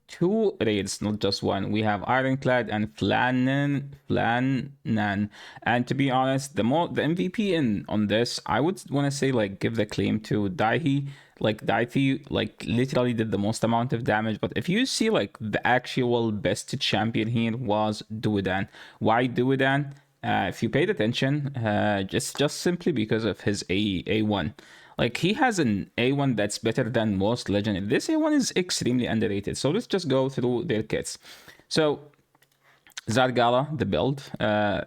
two raids, not just one. We have Ironclad and Flannan. And to be honest, the MVP in on this, I would want to say like give the claim to Daihi. Like Daihi, like literally did the most amount of damage. But if you see like the actual best champion here was Duodan. Why Duodan? If you paid attention, just simply because of his A1. Like he has an A1 that's better than most legendary. This A1 is extremely underrated. So let's just go through their kits. So Zargala, the build,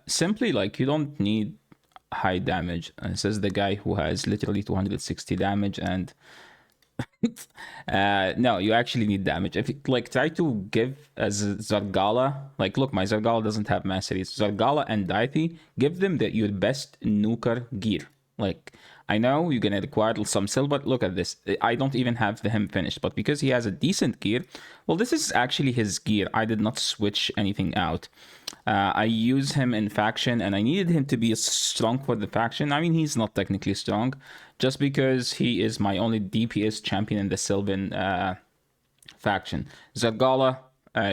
simply like you don't need high damage. This is the guy who has literally 260 damage and no, you actually need damage. If you like try to give as Zargala, like look, my Zargala doesn't have masteries. Zargala and Daithi, give them your best nuker gear. Like I know you're gonna require some silver. Look at this. I don't even have him finished, but because he has a decent gear, well, this is actually his gear. I did not switch anything out. I use him in faction, and I needed him to be strong for the faction. I mean, he's not technically strong, just because he is my only DPS champion in the Sylvan faction. Zargala,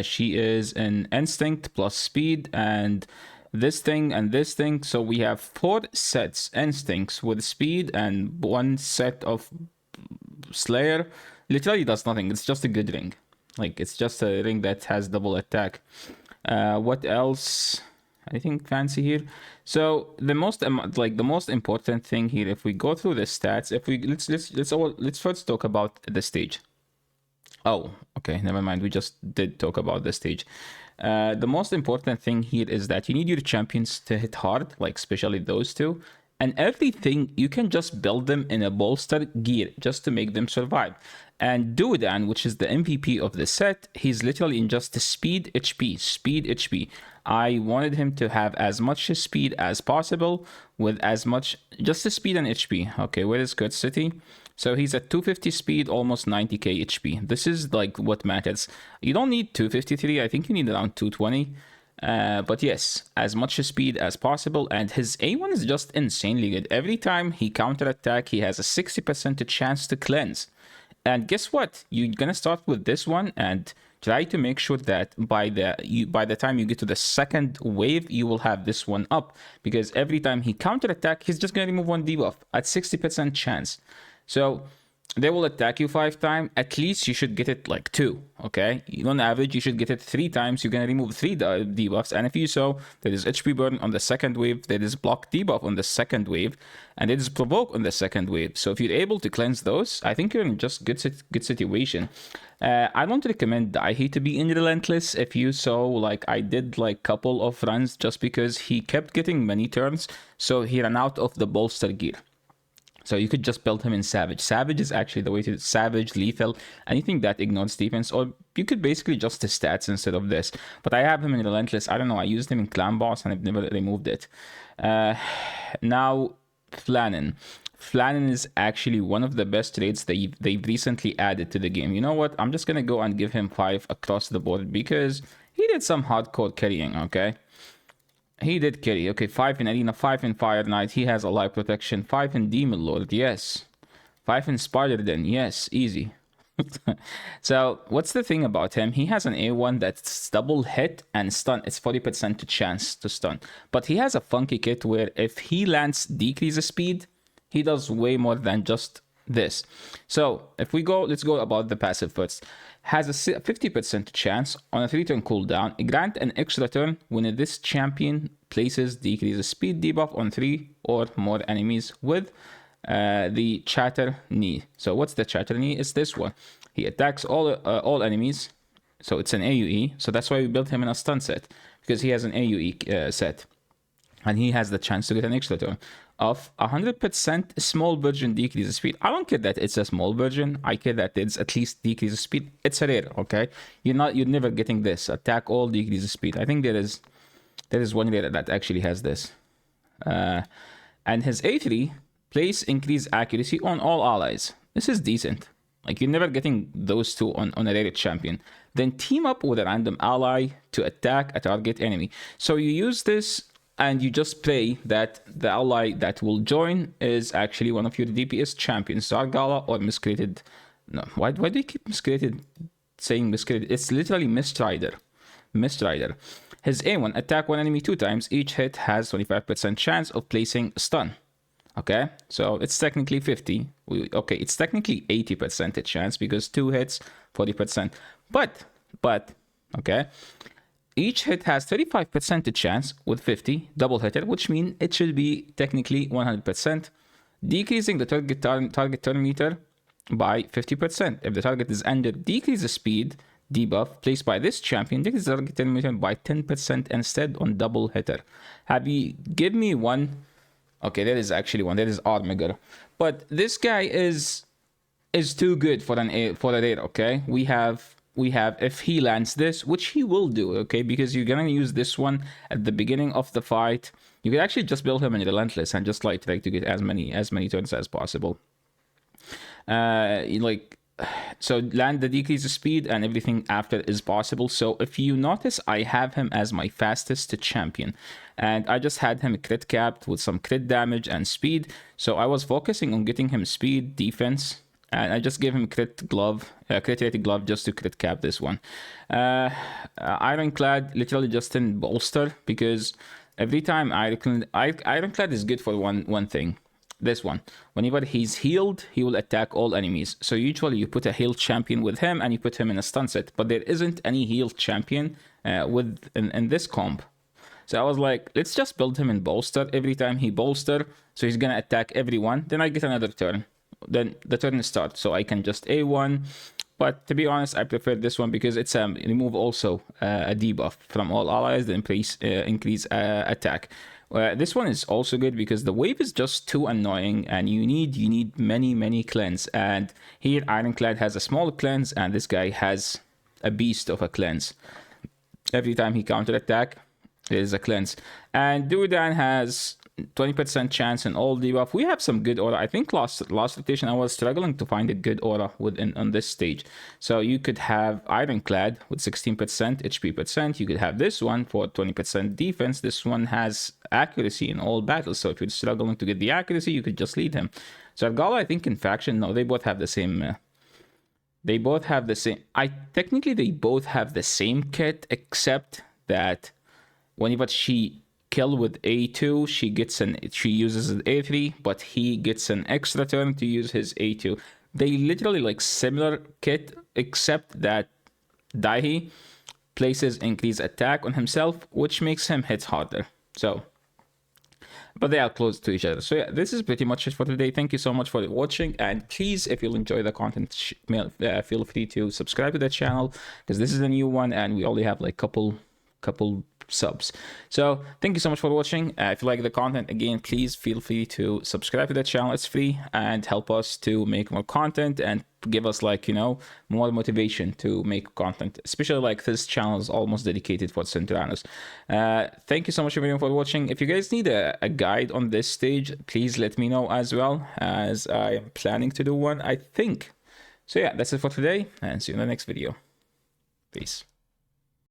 she is an instinct plus speed and this thing and this thing. So we have 4 sets instincts with speed and 1 set of Slayer. Literally does nothing. It's just a good ring. Like it's just a ring that has double attack. What else? Anything fancy here? So the most important thing here, if we go through the stats, if we let's first talk about the stage. Oh, okay, never mind. We just did talk about the stage. The most important thing here is that you need your champions to hit hard, like especially those two. And everything, you can just build them in a bolster gear just to make them survive. And Duodan, which is the MVP of the set, he's literally in just the speed HP. I wanted him to have as much speed as possible with as much, just the speed and HP. Okay, where is Good City? So he's at 250 speed, almost 90k HP. This is like what matters. You don't need 253, I think you need around 220. But yes, as much speed as possible, and his A1 is just insanely good. Every time he counterattack, he has a 60% chance to cleanse. And guess what? You're gonna start with this one and try to make sure that by the time you get to the second wave, you will have this one up, because every time he counterattack, he's just gonna remove 1 debuff at 60% chance. So they will attack you 5 times. At least you should get it like 2. Okay, on average you should get it 3 times. You're gonna remove 3 debuffs, and if you saw, there is HP burn on the second wave, there is block debuff on the second wave, and it is provoke on the second wave. So if you're able to cleanse those, I think you're in just good situation. I don't recommend Daihi to be in Relentless. If you saw, like I did like couple of runs just because he kept getting many turns, so he ran out of the bolster gear. So you could just build him in Savage. Savage is actually the way to Savage, Lethal, anything that ignores defense, or you could basically just the stats instead of this. But I have him in Relentless. I don't know, I used him in Clan Boss and I've never removed it. Now, Flannan. Flannan is actually one of the best raids they've recently added to the game. You know what? I'm just going to go and give him 5 across the board because he did some hardcore carrying, okay? He did carry. Okay, 5 in Arena, 5 in Fire Knight. He has a life protection. 5 in Demon Lord, yes. 5 in Spider Den, yes, easy. So, what's the thing about him? He has an A1 that's double hit and stun. It's 40% chance to stun. But he has a funky kit where if he lands decrease speed, he does way more than just this. So, if we go, let's go about the passive first. Has a 50% chance on a 3-turn cooldown. Grant an extra turn when this champion places decreases speed debuff on 3 or more enemies with the Chatter Knee. So what's the Chatter Knee? It's this one. He attacks all enemies. So it's an AoE. So that's why we built him in a stun set, because he has an AoE set. And he has the chance to get an extra turn of 100% small version decreases speed. I don't care that it's a small version. I care that it's at least decreases speed. It's a rare, okay? You're never getting this. Attack all decreases speed. I think there is one rare that actually has this. And his A3, place increase accuracy on all allies. This is decent. Like, you're never getting those two on a rare champion. Then team up with a random ally to attack a target enemy. So you use this and you just pray that the ally that will join is actually one of your DPS champions, Zargala or Miscreated. No, why do you keep Miscreated saying miscrit. It's literally Mistrider. Mistrider. His A1, attack one enemy 2 times. Each hit has 25% chance of placing stun. Okay, so it's technically 50. Okay, it's technically 80% chance because 2 hits, 40%. But, okay, each hit has 35% chance with 50, double hitter, which means it should be technically 100%, decreasing the target turn meter by 50%. If the target is under decrease the speed debuff placed by this champion, decrease the target turn meter by 10% instead on double hitter. Give me one. Okay, there is actually one. There is Armiger, but this guy is too good for a rare. Okay, we have if he lands this, which he will do. Okay, because you're gonna use this one at the beginning of the fight. You can actually just build him in Relentless and just like try to get as many turns as possible. So land the decrease of speed and everything after is possible. So if you notice, I have him as my fastest champion, and I just had him crit capped with some crit damage and speed. So I was focusing on getting him speed, defense, and I just gave him crit rated glove just to crit cap this one. Ironclad literally just in bolster, because every time Ironclad is good for one thing. This one, whenever he's healed, he will attack all enemies. So usually you put a healed champion with him and you put him in a stun set, but there isn't any healed champion in this comp. So I was like, let's just build him in bolster. Every time he bolster, so he's gonna attack everyone. Then I get another turn. Then the turn starts, so I can just A1. But to be honest, I prefer this one because it's remove also a debuff from all allies, the increase attack. This one is also good because the wave is just too annoying, and you need many cleanse. And here Ironclad has a small cleanse, and this guy has a beast of a cleanse. Every time he counter attack, there is a cleanse. And Dudan has 20% chance in all debuff. We have some good aura. I think last rotation I was struggling to find a good aura on this stage. So you could have Ironclad with 16% HP percent. You could have this one for 20% defense. This one has accuracy in all battles. So if you're struggling to get the accuracy, you could just lead him. So Gala, I think in faction, no, they both have the same. They both have the same. Technically they both have the same kit, except that whenever she kill with A2, she uses an A3, but he gets an extra turn to use his A2. They literally like similar kit, except that Daihi places increased attack on himself, which makes him hit harder. So, but they are close to each other. So yeah, this is pretty much it for today. Thank you so much for watching, and please, if you'll enjoy the content, feel free to subscribe to the channel, because this is a new one and we only have like couple subs. So thank you so much for watching. If you like the content, again, please feel free to subscribe to the channel. It's free, and help us to make more content and give us, like, you know, more motivation to make content, especially like this channel is almost dedicated for Sintranos. Thank you so much everyone for watching. If you guys need a guide on this stage, please let me know, as well as I am planning to do one, I think. So yeah, that's it for today, and see you in the next video. Peace.